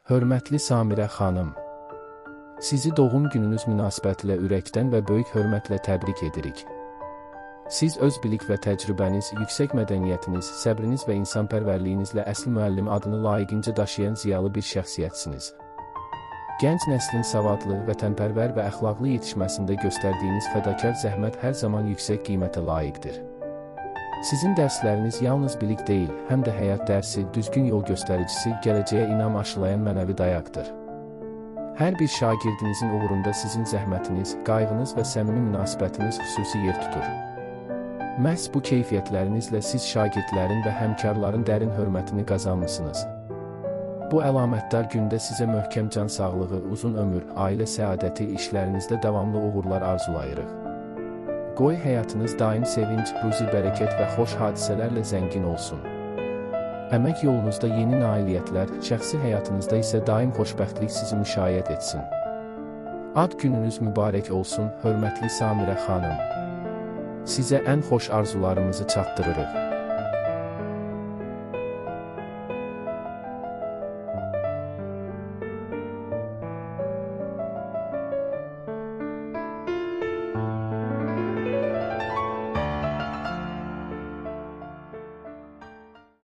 Hörmətli Samirə xanım, sizi doğum gününüz münasibətilə ürəkdən və böyük hörmətlə təbrik edirik. Siz öz bilik və təcrübəniz, yüksək mədəniyyətiniz, səbriniz və insanpərvərliyinizlə əsl müəllim adını layiqincə daşıyan ziyalı bir şəxsiyyətsiniz. Gənc nəslin savadlı, vətənpərvər və əxlaqlı yetişməsində göstərdiyiniz fədakar zəhmət hər zaman yüksək qiymətə layiqdir. Sizin dərsləriniz yalnız bilik deyil, həm də həyat dərsi, düzgün yol göstəricisi, gələcəyə inam aşılayan mənəvi dayaqdır. Hər bir şagirdinizin uğrunda sizin zəhmətiniz, qayğınız və səmimi münasibətiniz xüsusi yer tutur. Məhz bu keyfiyyətlərinizlə siz şagirdlərin və həmkarların dərin hörmətini qazanmısınız. Bu əlamətdar gündə sizə möhkəm can sağlığı, uzun ömür, ailə səadəti, işlərinizdə davamlı uğurlar arzulayırıq. Qoy həyatınız daim sevinc, ruzi bərəkət və xoş hadisələrlə zəngin olsun. Əmək yolunuzda yeni nailiyyətlər, şəxsi həyatınızda isə daim xoşbəxtlik sizi müşayiət etsin. Ad gününüz mübarək olsun, hörmətli Samirə xanım. Sizə ən xoş arzularımızı çatdırırıq.